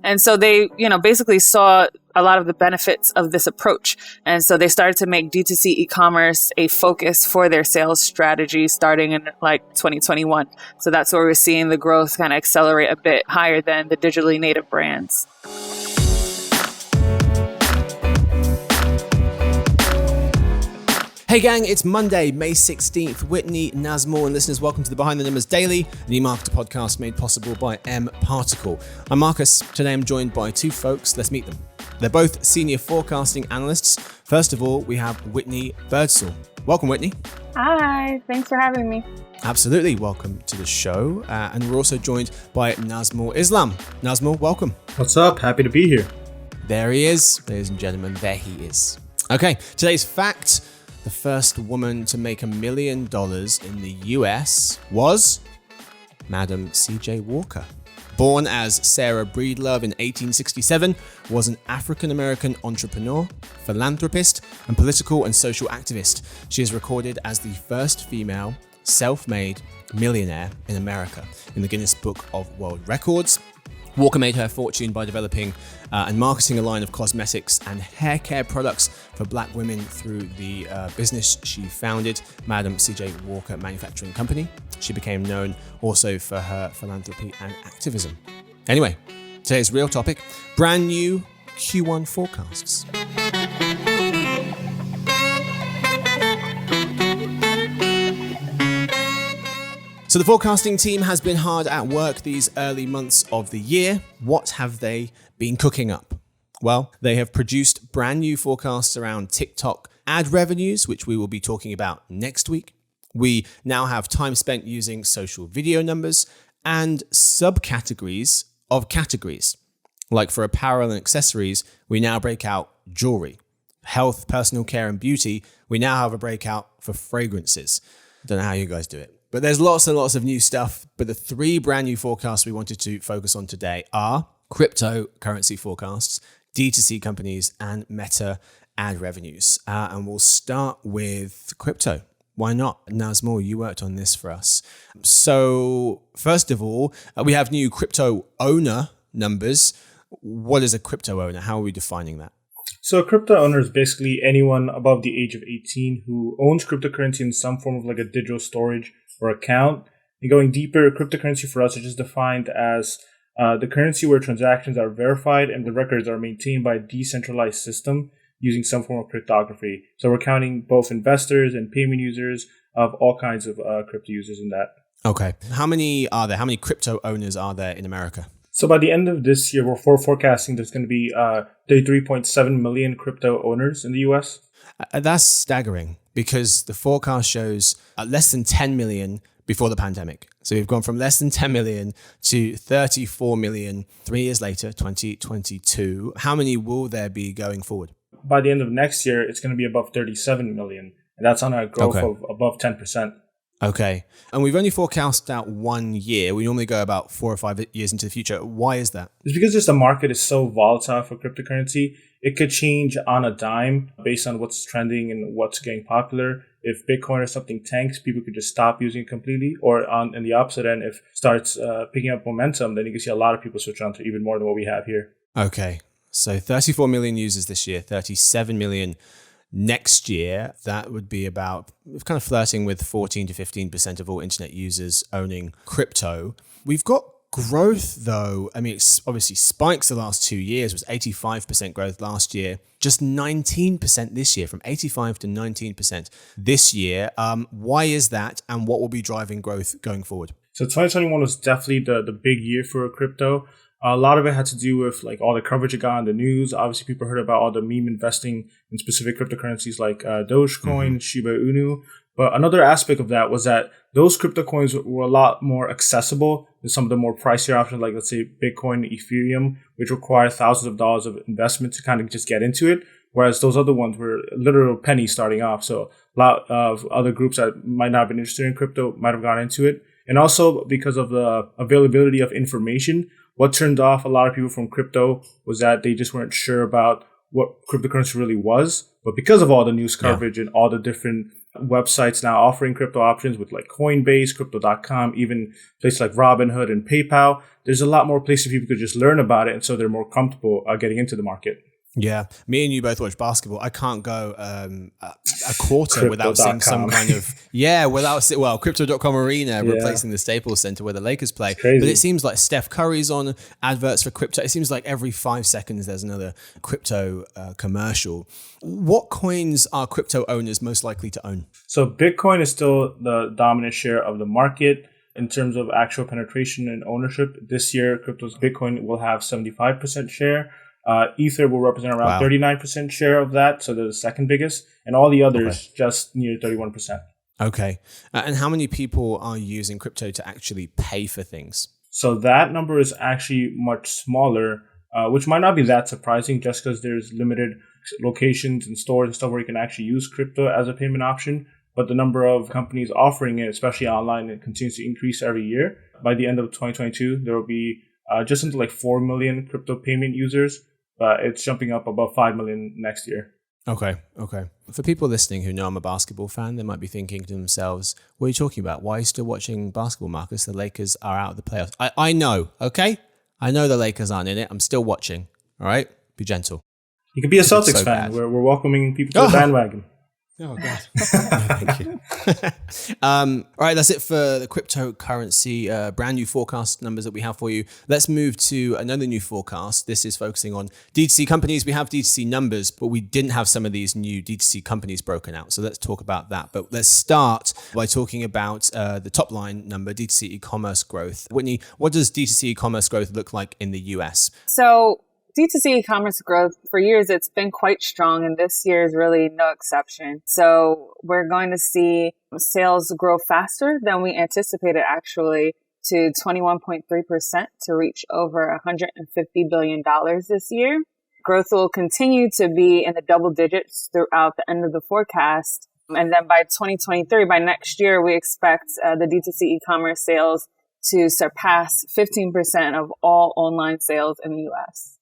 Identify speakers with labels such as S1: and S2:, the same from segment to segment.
S1: And so they, basically saw a lot of the benefits of this approach. And so they started to make D2C e-commerce a focus for their sales strategy starting in like 2021. So that's where we're seeing the growth kind of accelerate a bit higher than the digitally native brands.
S2: Hey gang, it's Monday, May 16th. Whitney, Nazmul, and listeners, welcome to the Behind the Numbers Daily, an e-marketer podcast made possible by M-Particle. I'm Marcus. Today I'm joined by two folks. Let's meet them. They're both senior forecasting analysts. First of all, we have Whitney Birdsall. Welcome, Whitney.
S3: Hi, thanks for having me.
S2: Absolutely, welcome to the show. And we're also joined by Nazmul Islam. Nazmul, welcome.
S4: What's up? Happy to be here.
S2: There he is, ladies and gentlemen. There he is. Okay, today's fact. The first woman to make $1 million in the US was Madam C.J. Walker. Born as Sarah Breedlove in 1867, was an African-American entrepreneur, philanthropist, and political and social activist. She is recorded as the first female self-made millionaire in America in the Guinness Book of World Records. Walker made her fortune by developing and marketing a line of cosmetics and hair care products for black women through the business she founded, Madam C.J. Walker Manufacturing Company. She became known also for her philanthropy and activism. Anyway, today's real topic, brand new Q1 forecasts. So the forecasting team has been hard at work these early months of the year. What have they been cooking up? Well, they have produced brand new forecasts around TikTok ad revenues, which we will be talking about next week. We now have time spent using social video numbers and subcategories of categories. Like for apparel and accessories, we now break out jewelry. Health, personal care, and beauty, we now have a breakout for fragrances. Don't know how you guys do it. But there's lots and lots of new stuff. But the three brand new forecasts we wanted to focus on today are cryptocurrency forecasts, D2C companies, and Meta ad revenues. And we'll start with crypto. Why not? Nazmul, you worked on this for us. So first of all, we have new crypto owner numbers. What is a crypto owner? How are we defining that?
S4: So a crypto owner is basically anyone above the age of 18 who owns cryptocurrency in some form of like a digital storage or account. And going deeper, cryptocurrency for us is just defined as the currency where transactions are verified and the records are maintained by a decentralized system using some form of cryptography. So we're counting both investors and payment users of all kinds of crypto users in that.
S2: Okay. How many are there? How many crypto owners are there in America?
S4: So by the end of this year, we're forecasting there's going to be 33.7 million crypto owners in the US.
S2: That's staggering because the forecast shows less than 10 million before the pandemic. So we've gone from less than 10 million to 34 million 3 years later, 2022. How many will there be going forward?
S4: By the end of next year, it's going to be above 37 million. And that's on a growth of above 10%.
S2: Okay. And we've only forecast out 1 year. We normally go about 4 or 5 years into the future. Why is that?
S4: It's because just the market is so volatile for cryptocurrency. It could change on a dime based on what's trending and what's getting popular. If Bitcoin or something tanks, people could just stop using it completely. Or on the opposite end, if it starts picking up momentum, then you can see a lot of people switch on to even more than what we have here.
S2: Okay. So 34 million users this year, 37 million next year. That would be about kind of flirting with 14 to 15% of all internet users owning crypto. We've got growth though. I mean, it's obviously spikes the last 2 years. It was 85% growth last year, just 19% this year, from 85 to 19% this year. Why is that? And what will be driving growth going forward?
S4: So 2021 was definitely the big year for crypto. A lot of it had to do with like all the coverage it got on the news. Obviously, people heard about all the meme investing in specific cryptocurrencies like Dogecoin, Shiba Inu. But another aspect of that was that those crypto coins were a lot more accessible than some of the more pricier options, like let's say Bitcoin, Ethereum, which require thousands of dollars of investment to kind of just get into it. Whereas those other ones were literal pennies starting off. So a lot of other groups that might not have been interested in crypto might have gone into it. And also because of the availability of information, what turned off a lot of people from crypto was that they just weren't sure about what cryptocurrency really was. But because of all the news coverage and all the different websites now offering crypto options with like Coinbase, Crypto.com, even places like Robinhood and PayPal. There's a lot more places people could just learn about it, and so they're more comfortable getting into the market.
S2: Yeah, me and you both watch basketball. I can't go a quarter without seeing some kind of Crypto.com arena replacing the Staples Center where the Lakers play. But it seems like Steph Curry's on adverts for crypto. It seems like every 5 seconds there's another crypto commercial. What coins are crypto owners most likely to own? So
S4: Bitcoin is still the dominant share of the market. In terms of actual penetration and ownership, this year, Bitcoin will have 75% share. Ether will represent around 39% share of that, so they're the second biggest, and all the others just near 31%.
S2: Okay. And how many people are using crypto to actually pay for things?
S4: So that number is actually much smaller, which might not be that surprising just because there's limited locations and stores and stuff where you can actually use crypto as a payment option. But the number of companies offering it, especially online, it continues to increase every year. By the end of 2022, there will be just into like 4 million crypto payment users. But it's jumping up above 5 million next year.
S2: Okay. For people listening who know I'm a basketball fan, they might be thinking to themselves, what are you talking about? Why are you still watching basketball, Marcus? The Lakers are out of the playoffs. I know, okay? I know the Lakers aren't in it. I'm still watching, all right? Be gentle.
S4: You could be a Celtics fan. We're welcoming people to the bandwagon.
S2: Oh, God. No, thank you. All right, that's it for the cryptocurrency brand new forecast numbers that we have for you. Let's move to another new forecast. This is focusing on D2C companies. We have D2C numbers, but we didn't have some of these new D2C companies broken out. So let's talk about that. But let's start by talking about the top line number, D2C e-commerce growth. Whitney, what does D2C e-commerce growth look like in the US?
S1: So D2C e-commerce growth, for years, it's been quite strong, and this year is really no exception. So we're going to see sales grow faster than we anticipated, actually, to 21.3% to reach over $150 billion this year. Growth will continue to be in the double digits throughout the end of the forecast. And then by 2023, by next year, we expect the D2C e-commerce sales to surpass 15% of all online sales in the US.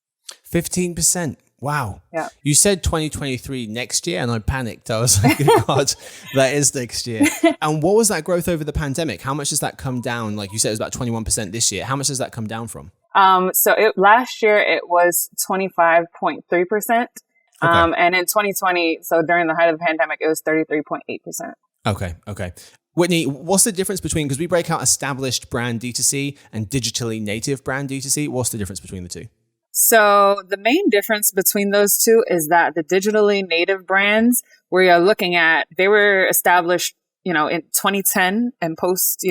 S2: 15%. Wow.
S1: Yeah.
S2: You said 2023 next year, and I panicked. I was like, God, that is next year. And what was that growth over the pandemic? How much does that come down? Like you said, it was about 21% this year. How much does that come down from?
S1: Last year it was 25.3%. And in 2020, so during the height of the pandemic, it was 33.8%.
S2: Okay. Whitney, what's the difference between, because we break out established brand D2C and digitally native brand D2C. What's the difference between the two?
S1: So the main difference between those two is that the digitally native brands we are looking at, they were established, in 2010 and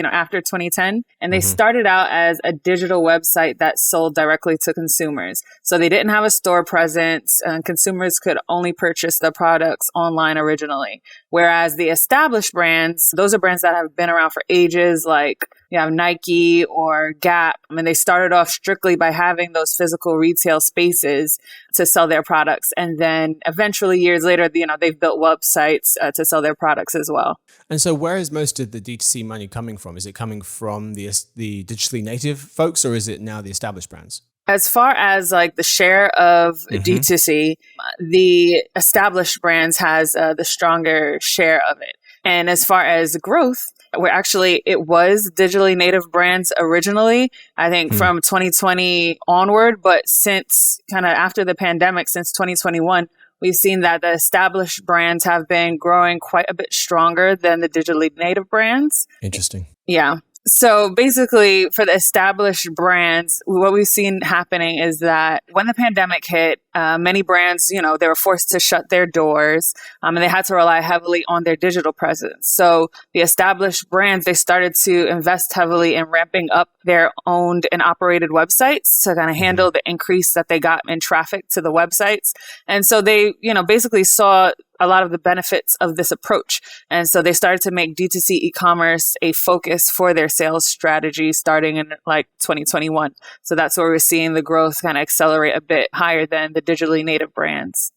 S1: after 2010. And they started out as a digital website that sold directly to consumers. So they didn't have a store presence, and consumers could only purchase the products online originally. Whereas the established brands, those are brands that have been around for ages, like you have Nike or Gap. And they started off strictly by having those physical retail spaces to sell their products. And then eventually years later, they've built websites to sell their products as well.
S2: And so where is most of the D2C money coming from? Is it coming from the digitally native folks, or is it now the established brands?
S1: As far as like the share of D2C, the established brands has the stronger share of it. And as far as growth, it was digitally native brands originally, I think from 2020 onward. But since kind of after the pandemic, since 2021, we've seen that the established brands have been growing quite a bit stronger than the digitally native brands.
S2: Interesting.
S1: Yeah. So basically, for the established brands, what we've seen happening is that when the pandemic hit, many brands, they were forced to shut their doors, and they had to rely heavily on their digital presence. So the established brands, they started to invest heavily in ramping up their owned and operated websites to kind of handle the increase that they got in traffic to the websites. And so they, basically saw a lot of the benefits of this approach. And so they started to make D2C e-commerce a focus for their sales strategy starting in like 2021. So that's where we're seeing the growth kind of accelerate a bit higher than the digitally native brands.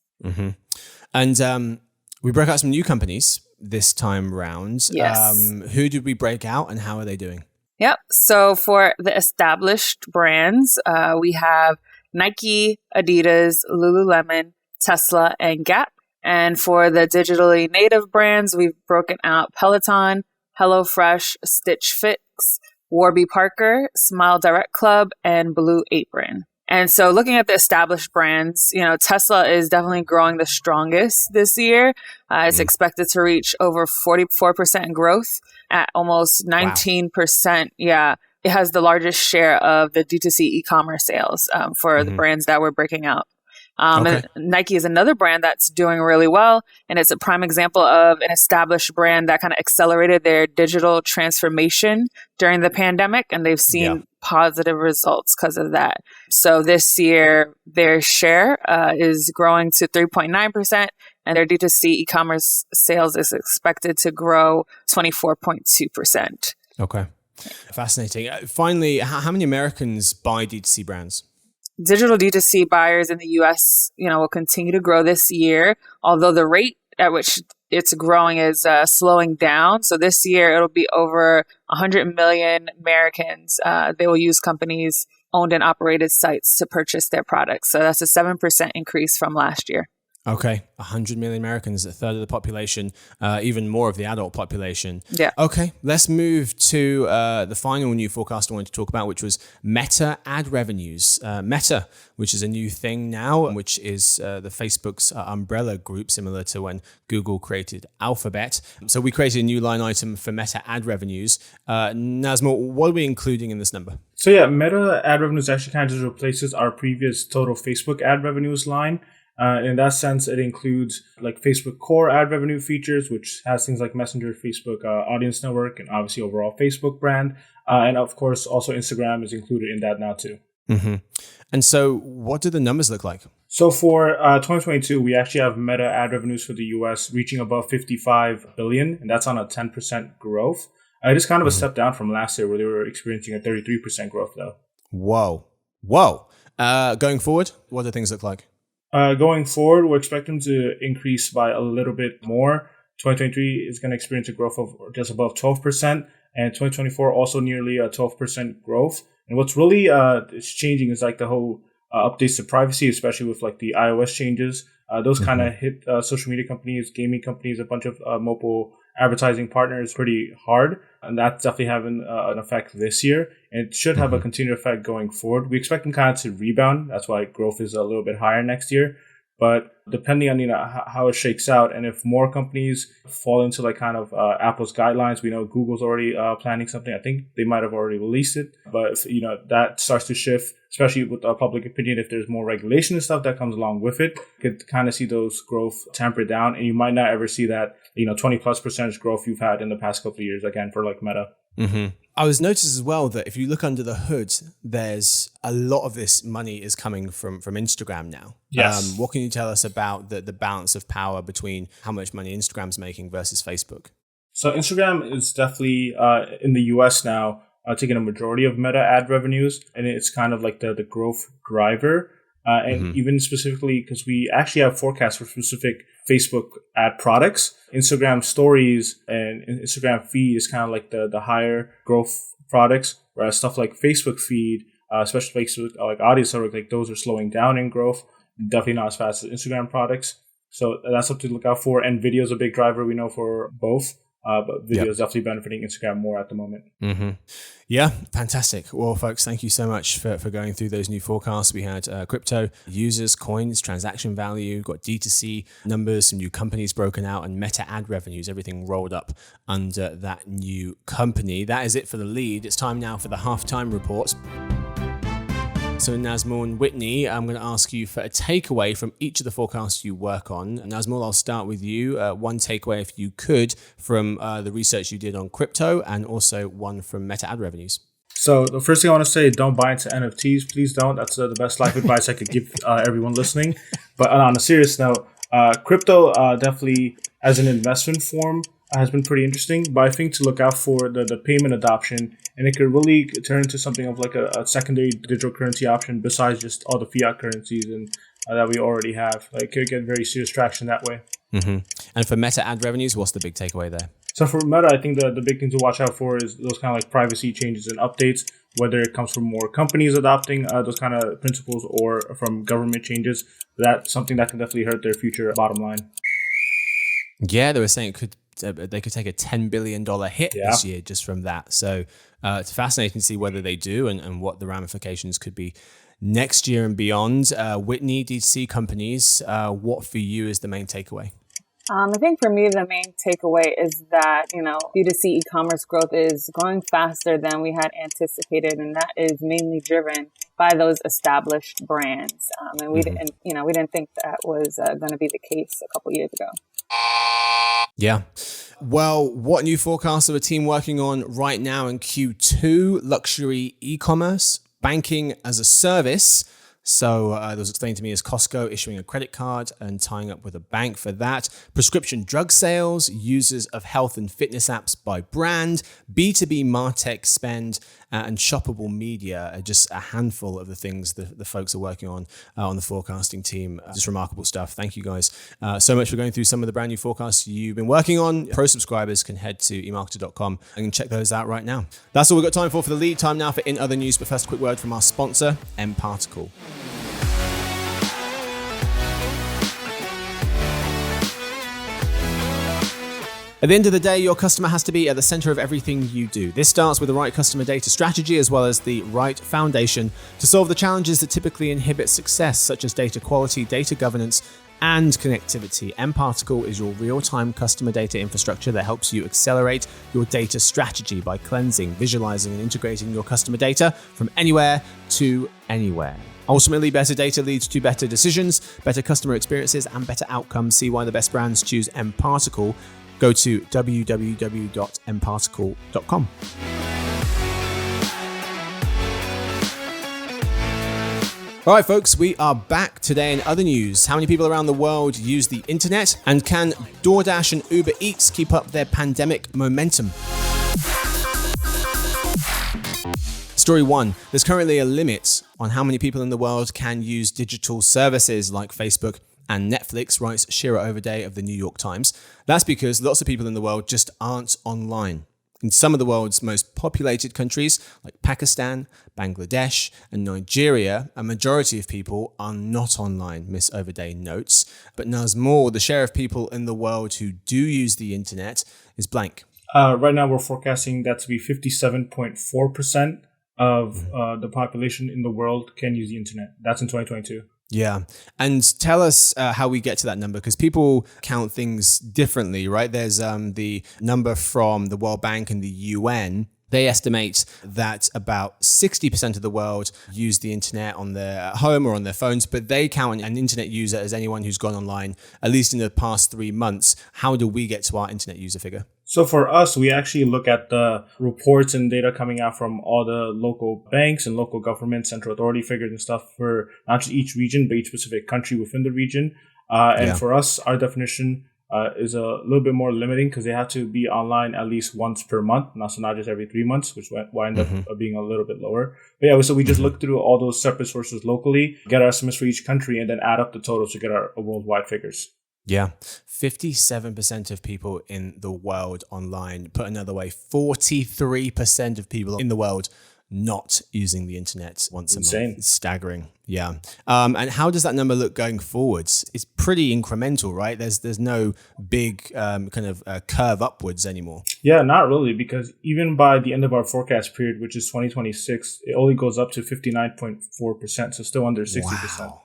S2: And we broke out some new companies this time round.
S1: Yes.
S2: Who did we break out and how are they doing?
S1: Yep. So for the established brands, we have Nike, Adidas, Lululemon, Tesla, and Gap. And for the digitally native brands, we've broken out Peloton, HelloFresh, Stitch Fix, Warby Parker, Smile Direct Club, and Blue Apron. And so looking at the established brands, Tesla is definitely growing the strongest this year. It's expected to reach over 44% growth at almost 19%. Wow. Yeah. It has the largest share of the D2C e-commerce sales for the brands that we're breaking out. And Nike is another brand that's doing really well. And it's a prime example of an established brand that kind of accelerated their digital transformation during the pandemic. And they've seen positive results because of that. So this year, their share is growing to 3.9%. And their D2C e-commerce sales is expected to grow 24.2%.
S2: Okay. Fascinating. Finally, how many Americans buy D2C brands?
S1: Digital D2C buyers in the US, will continue to grow this year, although the rate at which it's growing is slowing down. So this year, it'll be over 100 million Americans. They will use companies' owned and operated sites to purchase their products. So that's a 7% increase from last year.
S2: Okay, 100 million Americans, a third of the population, even more of the adult population.
S1: Yeah.
S2: Okay, let's move to the final new forecast I wanted to talk about, which was Meta ad revenues. Meta, which is a new thing now, which is the Facebook's umbrella group, similar to when Google created Alphabet. So we created a new line item for Meta ad revenues. Nazmul, what are we including in this number?
S4: So yeah, Meta ad revenues actually kind of just replaces our previous total Facebook ad revenues line. In that sense, it includes like Facebook core ad revenue features, which has things like Messenger, Facebook Audience Network, and obviously overall Facebook brand. And of course, also Instagram is included in that now too.
S2: Mm-hmm. And so what do the numbers look like?
S4: So for 2022, we actually have Meta ad revenues for the US reaching above 55 billion, and that's on a 10% growth. It is kind of a step down from last year where they were experiencing a 33% growth though.
S2: Whoa. Going forward, what do things look like?
S4: Going forward, we're expecting to increase by a little bit more. 2023 is going to experience a growth of just above 12%, and 2024 also nearly a 12% growth. And what's really is changing is like the whole updates to privacy, especially with like the iOS changes. Those kind of hit social media companies, gaming companies, a bunch of mobile advertising partners pretty hard. And that's definitely having an effect this year. And it should have a continued effect going forward. We expect them kind of to rebound. That's why growth is a little bit higher next year. But depending on how it shakes out, and if more companies fall into like kind of Apple's guidelines, we know Google's already planning something. I think they might have already released it. But if that starts to shift, especially with public opinion, if there's more regulation and stuff that comes along with it, you could kind of see those growth temper down, and you might not ever see that 20+% growth you've had in the past couple of years again for like Meta.
S2: Mm-hmm. I was noticed as well that if you look under the hood, there's a lot of this money is coming from Instagram now.
S4: Yes.
S2: What can you tell us about the balance of power between how much money Instagram's making versus Facebook?
S4: So Instagram is definitely in the US now taking a majority of Meta ad revenues, and it's kind of like the growth driver. And even specifically because we actually have forecasts for specific Facebook ad products. Instagram stories and Instagram feed is kind of like the higher growth products, whereas stuff like Facebook feed, especially Facebook like Audience Network, like those are slowing down in growth, definitely not as fast as Instagram products. So that's something to look out for. And video is a big driver, we know, for both. But video is definitely benefiting Instagram more at the moment.
S2: Mm-hmm. Yeah, fantastic. Well, folks, thank you so much for going through those new forecasts. We had crypto, users, coins, transaction value, got D2C numbers, some new companies broken out, and Meta ad revenues, everything rolled up under that new company. That is it for the lead. It's time now for the halftime reports. So Nazmul and Whitney, I'm going to ask you for a takeaway from each of the forecasts you work on. Nazmul, I'll start with you. One takeaway, if you could, from the research you did on crypto, and also one from Meta ad revenues.
S4: So the first thing I want to say, don't buy into NFTs. Please don't. That's the best life advice I could give everyone listening. But on a serious note, crypto definitely as an investment form has been pretty interesting. But I think to look out for the payment adoption, and it could really turn into something of like a secondary digital currency option besides just all the fiat currencies and that we already have. Like, it could get very serious traction that way.
S2: Mm-hmm. And for Meta ad revenues, what's the big takeaway there?
S4: So for Meta, I think the big thing to watch out for is those kind of like privacy changes and updates, whether it comes from more companies adopting those kind of principles or from government changes. That's something that can definitely hurt their future bottom line.
S2: Yeah, they were saying they could take a $10 billion hit this year just from that. So it's fascinating to see whether they do and what the ramifications could be next year and beyond. Whitney, D2C companies, what for you is the main takeaway?
S3: I think for me, the main takeaway is that, B2C e-commerce growth is growing faster than we had anticipated. And that is mainly driven by those established brands. And we didn't think that was going to be the case a couple years ago.
S2: Yeah. Well, what new forecasts are the team working on right now in Q2? Luxury e-commerce, banking as a service. So that was explained to me as Costco issuing a credit card and tying up with a bank for that. Prescription drug sales, users of health and fitness apps by brand, B2B MarTech spend, and shoppable media are just a handful of the things the folks are working on the forecasting team. Just remarkable stuff. Thank you guys so much for going through some of the brand new forecasts you've been working on. Pro subscribers can head to emarketer.com and check those out right now. That's all we've got time for the lead. Time now for In Other News, but first a quick word from our sponsor, mParticle. At the end of the day, your customer has to be at the center of everything you do. This starts with the right customer data strategy as well as the right foundation to solve the challenges that typically inhibit success, such as data quality, data governance, and connectivity. mParticle is your real-time customer data infrastructure that helps you accelerate your data strategy by cleansing, visualizing, and integrating your customer data from anywhere to anywhere. Ultimately, better data leads to better decisions, better customer experiences, and better outcomes. See why the best brands choose mParticle. Go to www.mparticle.com. All right, folks, we are back today in other news. How many people around the world use the internet? And can DoorDash and Uber Eats keep up their pandemic momentum? Story 1. There's currently a limit on how many people in the world can use digital services like Facebook and Netflix, writes Shira Overday of the New York Times. That's because lots of people in the world just aren't online. In some of the world's most populated countries, like Pakistan, Bangladesh, and Nigeria, a majority of people are not online, Miss Overday notes. But Nazmul, the share of people in the world who do use the internet is blank.
S4: Right now, we're forecasting that to be 57.4% of the population in the world can use the internet. That's in 2022.
S2: Yeah. And tell us how we get to that number, because people count things differently, right? There's the number from the World Bank and the UN. They estimate that about 60% of the world use the internet on their home or on their phones, but they count an internet user as anyone who's gone online, at least in the past 3 months. How do we get to our internet user figure?
S4: So for us, we actually look at the reports and data coming out from all the local banks and local government, central authority figures and stuff for not just each region, but each specific country within the region. For us, our definition is a little bit more limiting because they have to be online at least once per month, so not just every 3 months, which will end up being a little bit lower. But yeah, so we just look through all those separate sources locally, get our estimates for each country, and then add up the totals to get our worldwide figures.
S2: Yeah. 57% of people in the world online. Put another way, 43% of people in the world not using the internet once a month. It's staggering. Yeah. And how does that number look going forwards? It's pretty incremental, right? There's no big curve upwards anymore. Yeah,
S4: not really, because even by the end of our forecast period, which is 2026, it only goes up to 59.4%, so still under 60%.
S2: Wow.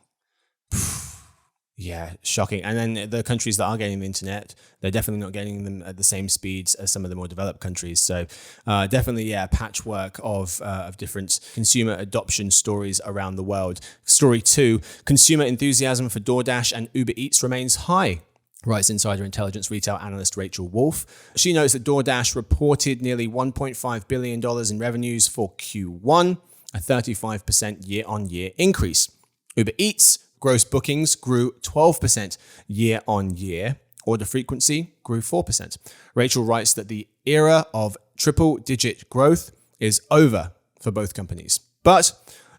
S2: Yeah, shocking. And then the countries that are getting the internet, they're definitely not getting them at the same speeds as some of the more developed countries. So definitely, a patchwork of different consumer adoption stories around the world. Story 2, consumer enthusiasm for DoorDash and Uber Eats remains high, writes Insider Intelligence retail analyst Rachel Wolf. She notes that DoorDash reported nearly $1.5 billion in revenues for Q1, a 35% year-on-year increase. Uber Eats gross bookings grew 12% year on year. Order frequency grew 4%. Rachel writes that the era of triple-digit growth is over for both companies. But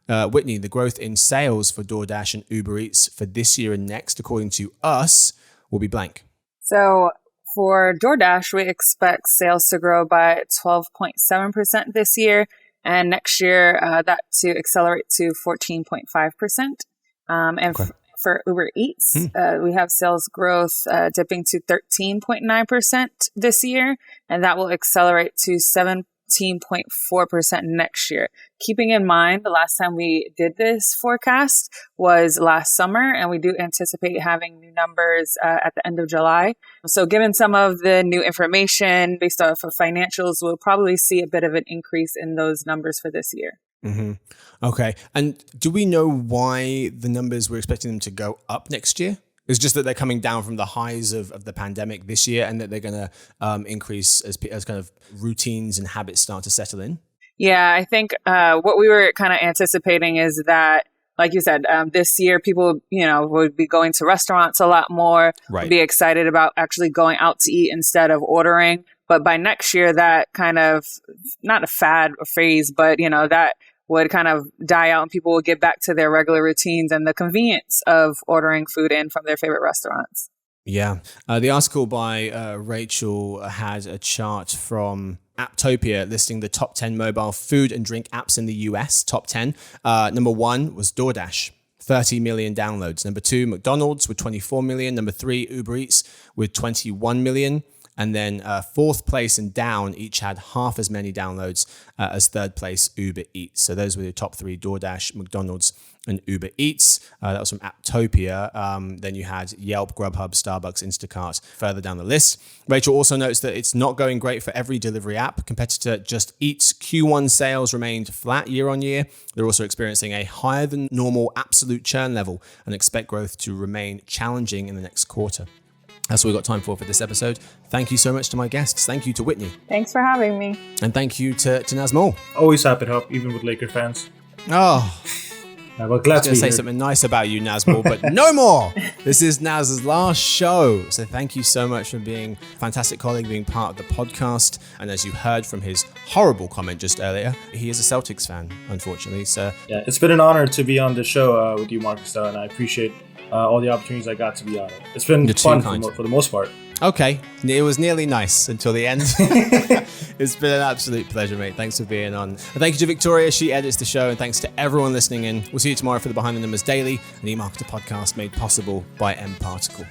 S2: Whitney, the growth in sales for DoorDash and Uber Eats for this year and next, according to us, will be blank.
S1: So for DoorDash, we expect sales to grow by 12.7% this year, and next year that to accelerate to 14.5%. for Uber Eats. We have sales growth dipping to 13.9% this year, and that will accelerate to 17.4% next year. Keeping in mind, the last time we did this forecast was last summer, and we do anticipate having new numbers at the end of July. So given some of the new information based off of financials, we'll probably see a bit of an increase in those numbers for this year.
S2: Mm-hmm. Okay. And do we know why the numbers we're expecting them to go up next year? It's just that they're coming down from the highs of the pandemic this year, and that they're going to increase as kind of routines and habits start to settle in?
S1: Yeah, I think what we were kind of anticipating is that, like you said, this year people, would be going to restaurants a lot more,
S2: right.
S1: Would be excited about actually going out to eat instead of ordering. But by next year, that kind of, not a fad or phase, but, that would kind of die out and people will get back to their regular routines and the convenience of ordering food in from their favorite restaurants.
S2: Yeah. The article by Rachel had a chart from Apptopia listing the top 10 mobile food and drink apps in the US, top 10. Number 1 was DoorDash, 30 million downloads. Number 2, McDonald's with 24 million. Number 3, Uber Eats with 21 million. And then fourth place and down each had half as many downloads as third place Uber Eats. So those were the top 3, DoorDash, McDonald's, and Uber Eats. That was from Apptopia. Then you had Yelp, Grubhub, Starbucks, Instacart further down the list. Rachel also notes that it's not going great for every delivery app. Competitor Just Eat's Q1 sales remained flat year on year. They're also experiencing a higher than normal absolute churn level and expect growth to remain challenging in the next quarter. That's all we've got time for this episode. Thank you so much to my guests. Thank you to Whitney.
S3: Thanks for having me.
S2: And thank you to Nazmul.
S4: Always happy to help, even with Laker fans.
S2: Oh,
S4: Well, glad to be
S2: say
S4: here.
S2: something nice about you, Nazmul, but no more. This is Naz's last show. So thank you so much for being a fantastic colleague, being part of the podcast. And as you heard from his horrible comment just earlier, he is a Celtics fan, unfortunately. So
S4: yeah, it's been an honor to be on the show with you, Marcus, and I appreciate all the opportunities I got to be on it. It's been fun for the most part.
S2: Okay, it was nearly nice until the end. It's been an absolute pleasure, mate. Thanks for being on. And thank you to Victoria. She edits the show. And thanks to everyone listening in. We'll see you tomorrow for the Behind the Numbers Daily, an eMarketer podcast made possible by M Particle.